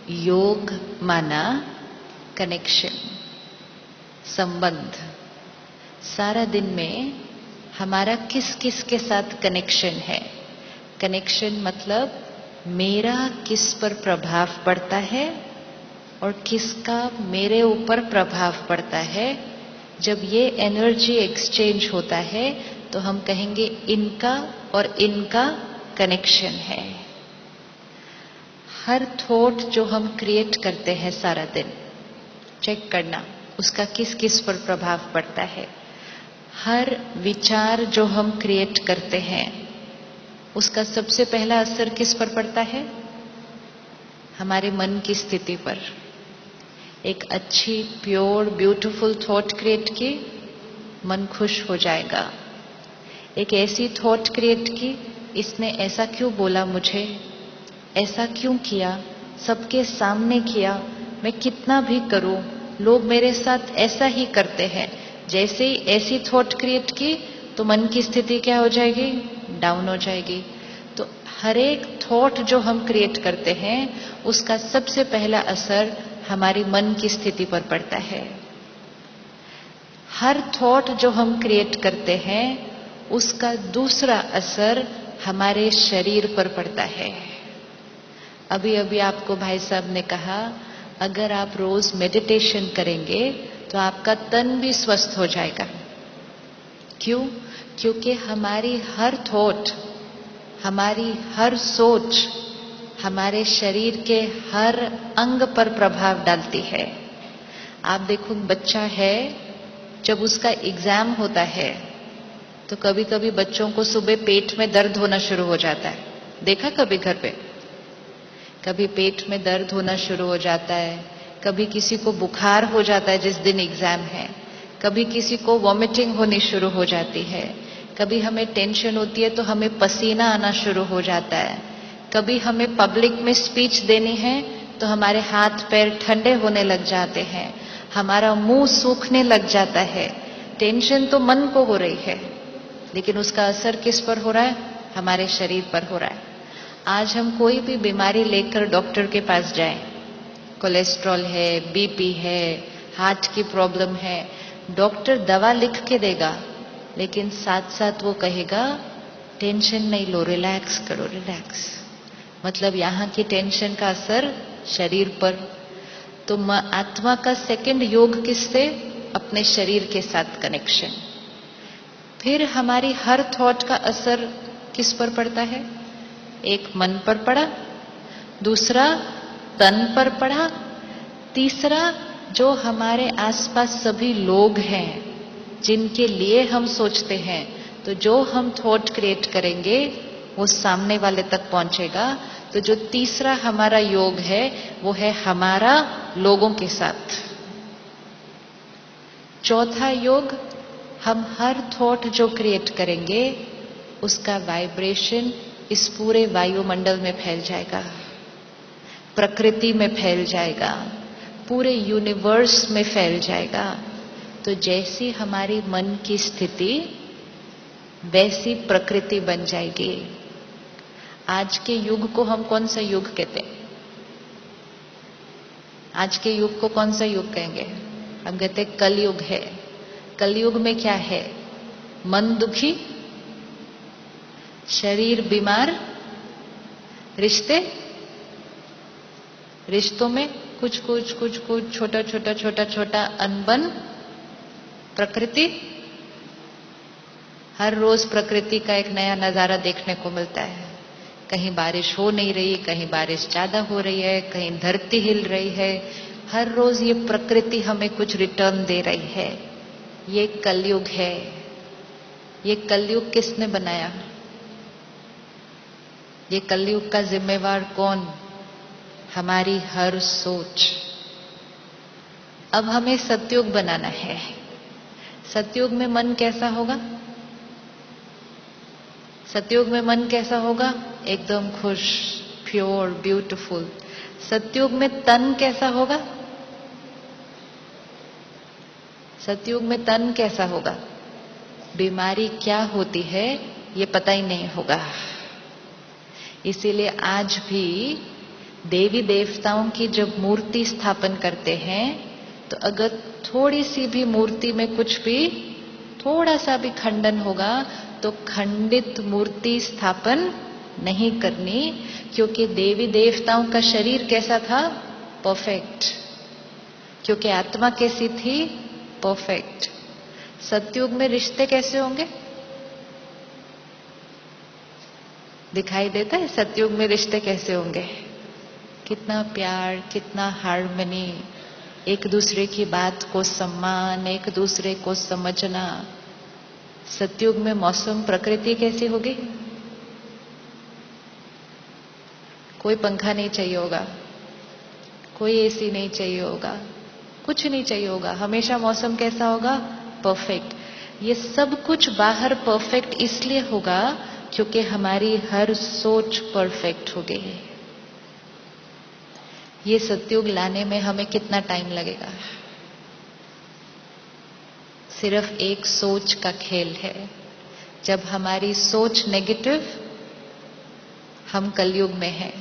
योग माना कनेक्शन, संबंध। सारा दिन में हमारा किस किस के साथ कनेक्शन है। कनेक्शन मतलब मेरा किस पर प्रभाव पड़ता है और किसका मेरे ऊपर प्रभाव पड़ता है। जब ये एनर्जी एक्सचेंज होता है तो हम कहेंगे इनका और इनका कनेक्शन है। हर थॉट जो हम क्रिएट करते हैं सारा दिन, चेक करना उसका किस किस पर प्रभाव पड़ता है। हर विचार जो हम क्रिएट करते हैं उसका सबसे पहला असर किस पर पड़ता है? हमारे मन की स्थिति पर। एक अच्छी प्योर ब्यूटीफुल थॉट क्रिएट की, मन खुश हो जाएगा। एक ऐसी थॉट क्रिएट की, इसने ऐसा क्यों बोला मुझे, ऐसा क्यों किया, सबके सामने किया, मैं कितना भी करूं लोग मेरे साथ ऐसा ही करते हैं। जैसे ही ऐसी थॉट क्रिएट की तो मन की स्थिति क्या हो जाएगी? डाउन हो जाएगी। तो हर एक थॉट जो हम क्रिएट करते हैं उसका सबसे पहला असर हमारी मन की स्थिति पर पड़ता है। हर थॉट जो हम क्रिएट करते हैं उसका दूसरा असर हमारे शरीर पर पड़ता है। अभी अभी आपको भाई साहब ने कहा अगर आप रोज मेडिटेशन करेंगे तो आपका तन भी स्वस्थ हो जाएगा। क्यों? क्योंकि हमारी हर थॉट, हमारी हर सोच हमारे शरीर के हर अंग पर प्रभाव डालती है। आप देखो बच्चा है, जब उसका एग्जाम होता है तो कभी कभी बच्चों को सुबह पेट में दर्द होना शुरू हो जाता है। देखा कभी घर पे? कभी पेट में दर्द होना शुरू हो जाता है, कभी किसी को बुखार हो जाता है जिस दिन एग्जाम है, कभी किसी को वॉमिटिंग होनी शुरू हो जाती है, कभी हमें टेंशन होती है तो हमें पसीना आना शुरू हो जाता है, कभी हमें पब्लिक में स्पीच देनी है तो हमारे हाथ पैर ठंडे होने लग जाते हैं, हमारा मुंह सूखने लग जाता है। टेंशन तो मन को हो रही है लेकिन उसका असर किस पर हो रहा है? हमारे शरीर पर हो रहा है। आज हम कोई भी बीमारी लेकर डॉक्टर के पास जाएं, कोलेस्ट्रॉल है, बीपी है, हार्ट की प्रॉब्लम है, डॉक्टर दवा लिख के देगा लेकिन साथ साथ वो कहेगा टेंशन नहीं लो, रिलैक्स करो, रिलैक्स। मतलब यहाँ की टेंशन का असर शरीर पर। तो आत्मा का सेकंड योग किससे? अपने शरीर के साथ कनेक्शन। फिर हमारी हर थॉट का असर किस पर पड़ता है? एक मन पर पड़ा, दूसरा तन पर पड़ा, तीसरा जो हमारे आसपास सभी लोग हैं जिनके लिए हम सोचते हैं, तो जो हम थॉट क्रिएट करेंगे वो सामने वाले तक पहुंचेगा। तो जो तीसरा हमारा योग है वो है हमारा लोगों के साथ। चौथा योग, हम हर थॉट जो क्रिएट करेंगे उसका वाइब्रेशन इस पूरे वायुमंडल में फैल जाएगा, प्रकृति में फैल जाएगा, पूरे यूनिवर्स में फैल जाएगा। तो जैसी हमारी मन की स्थिति वैसी प्रकृति बन जाएगी। आज के युग को हम कौन सा युग कहते हैं? आज के युग को कौन सा युग कहेंगे? हम कहते हैं कलयुग है। कलयुग में क्या है? मन दुखी, शरीर बीमार, रिश्तों में कुछ छोटा छोटा अनबन, प्रकृति। हर रोज प्रकृति का एक नया नजारा देखने को मिलता है। कहीं बारिश हो नहीं रही, कहीं बारिश ज्यादा हो रही है, कहीं धरती हिल रही है। हर रोज ये प्रकृति हमें कुछ रिटर्न दे रही है। ये कलयुग है। ये कलयुग किसने बनाया? ये कलयुग का जिम्मेवार कौन? हमारी हर सोच। अब हमें सतयुग बनाना है। सतयुग में मन कैसा होगा? सतयुग में मन कैसा होगा? एकदम खुश, प्योर, ब्यूटीफुल। सतयुग में तन कैसा होगा? सतयुग में तन कैसा होगा? बीमारी क्या होती है ये पता ही नहीं होगा। इसीलिए आज भी देवी देवताओं की जब मूर्ति स्थापन करते हैं तो अगर थोड़ी सी भी मूर्ति में कुछ भी थोड़ा सा भी खंडन होगा तो खंडित मूर्ति स्थापन नहीं करनी, क्योंकि देवी देवताओं का शरीर कैसा था? परफेक्ट। क्योंकि आत्मा कैसी थी? परफेक्ट। सतयुग में रिश्ते कैसे होंगे? दिखाई देता है सतयुग में रिश्ते कैसे होंगे? कितना प्यार, कितना हार्मनी, एक दूसरे की बात को सम्मान, एक दूसरे को समझना। सतयुग में मौसम प्रकृति कैसी होगी? कोई पंखा नहीं चाहिए होगा, कोई एसी नहीं चाहिए होगा, कुछ नहीं चाहिए होगा। हमेशा मौसम कैसा होगा? परफेक्ट। ये सब कुछ बाहर परफेक्ट इसलिए होगा क्योंकि हमारी हर सोच परफेक्ट हो गई है। ये सतयुग लाने में हमें कितना टाइम लगेगा? सिर्फ एक सोच का खेल है। जब हमारी सोच नेगेटिव, हम कलयुग में हैं।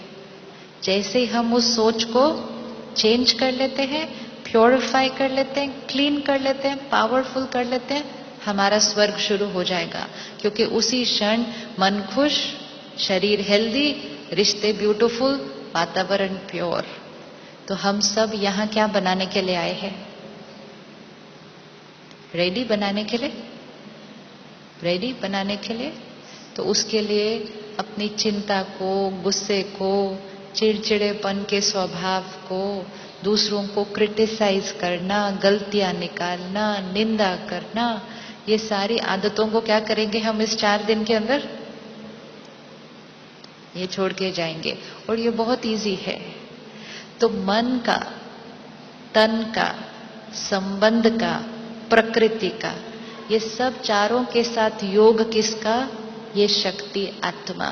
जैसे ही हम उस सोच को चेंज कर लेते हैं, प्योरीफाई कर लेते हैं, क्लीन कर लेते हैं, पावरफुल कर लेते हैं, हमारा स्वर्ग शुरू हो जाएगा। क्योंकि उसी क्षण मन खुश, शरीर हेल्दी, रिश्ते ब्यूटीफुल, वातावरण प्योर। तो हम सब यहां क्या बनाने के लिए आए हैं? रेडी बनाने के लिए? रेडी बनाने के लिए? तो उसके लिए अपनी चिंता को, गुस्से को, चिड़चिड़ेपन के स्वभाव को, दूसरों को क्रिटिसाइज करना, गलतियां निकालना, निंदा करना, ये सारी आदतों को क्या करेंगे हम इस 4 दिन के अंदर? ये छोड़ के जाएंगे। और ये बहुत इजी है। तो मन का, तन का, संबंध का, प्रकृति का, ये सब चारों के साथ योग किसका? ये शक्ति आत्मा।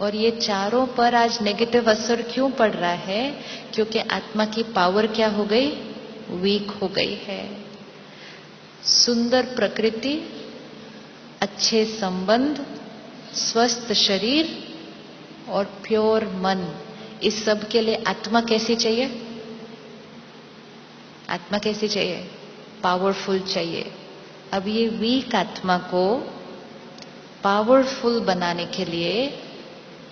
और ये चारों पर आज नेगेटिव असर क्यों पड़ रहा है? क्योंकि आत्मा की पावर क्या हो गई? वीक हो गई है। सुंदर प्रकृति, अच्छे संबंध, स्वस्थ शरीर और प्योर मन, इस सब के लिए आत्मा कैसी चाहिए? आत्मा कैसी चाहिए? पावरफुल चाहिए। अब ये वीक आत्मा को पावरफुल बनाने के लिए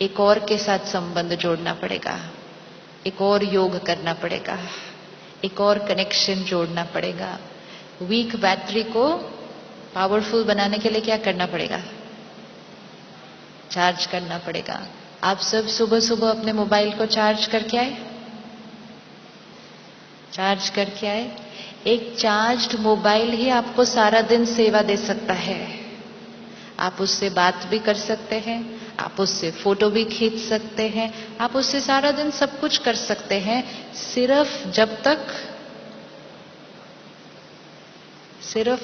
एक और के साथ संबंध जोड़ना पड़ेगा, एक और योग करना पड़ेगा, एक और कनेक्शन जोड़ना पड़ेगा। वीक बैटरी को पावरफुल बनाने के लिए क्या करना पड़ेगा? चार्ज करना पड़ेगा। आप सब सुबह सुबह अपने मोबाइल को चार्ज करके आए? चार्ज करके आए? एक चार्ज्ड मोबाइल ही आपको सारा दिन सेवा दे सकता है। आप उससे बात भी कर सकते हैं, आप उससे फोटो भी खींच सकते हैं, आप उससे सारा दिन सब कुछ कर सकते हैं, सिर्फ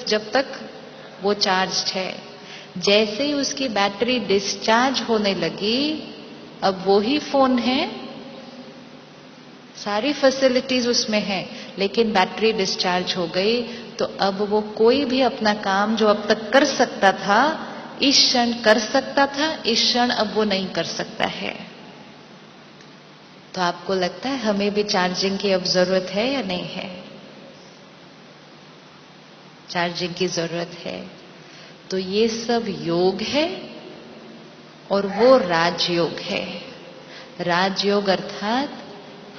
जब तक वो चार्ज्ड है। जैसे ही उसकी बैटरी डिस्चार्ज होने लगी, अब वो ही फोन है, सारी फैसिलिटीज उसमें है, लेकिन बैटरी डिस्चार्ज हो गई, तो अब वो कोई भी अपना काम जो अब तक कर सकता था, इस क्षण कर सकता था, इस क्षण अब वो नहीं कर सकता है। तो आपको लगता है हमें भी चार्जिंग की अब जरूरत है या नहीं है? चार्जिंग की जरूरत है। तो ये सब योग है और वो राजयोग है। राजयोग अर्थात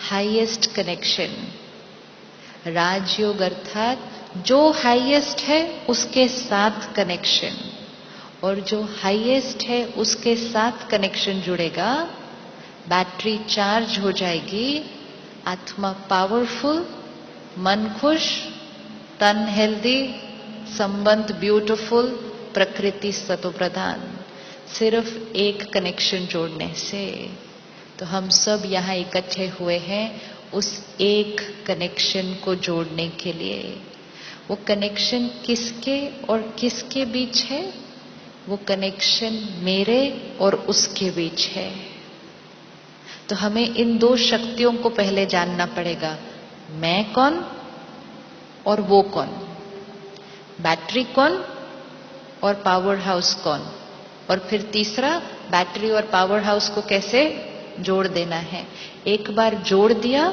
हाईएस्ट कनेक्शन। राजयोग अर्थात जो हाईएस्ट है उसके साथ कनेक्शन, और जो हाईएस्ट है उसके साथ कनेक्शन जुड़ेगा, बैटरी चार्ज हो जाएगी, आत्मा पावरफुल, मन खुश, तन हेल्दी, संबंध ब्यूटीफुल, प्रकृति सतोप्रधान। सिर्फ एक कनेक्शन जोड़ने से। तो हम सब यहाँ इकट्ठे हुए हैं उस एक कनेक्शन को जोड़ने के लिए। वो कनेक्शन किसके और किसके बीच है? वो कनेक्शन मेरे और उसके बीच है। तो हमें इन दो शक्तियों को पहले जानना पड़ेगा, मैं कौन और वो कौन, बैटरी कौन और पावर हाउस कौन, और फिर तीसरा, बैटरी और पावर हाउस को कैसे जोड़ देना है। एक बार जोड़ दिया,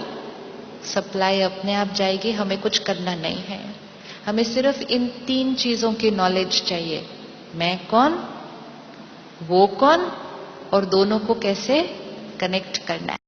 सप्लाई अपने आप जाएगी, हमें कुछ करना नहीं है। हमें सिर्फ इन 3 चीजों की नॉलेज चाहिए, मैं कौन, वो कौन और दोनों को कैसे कनेक्ट करना है।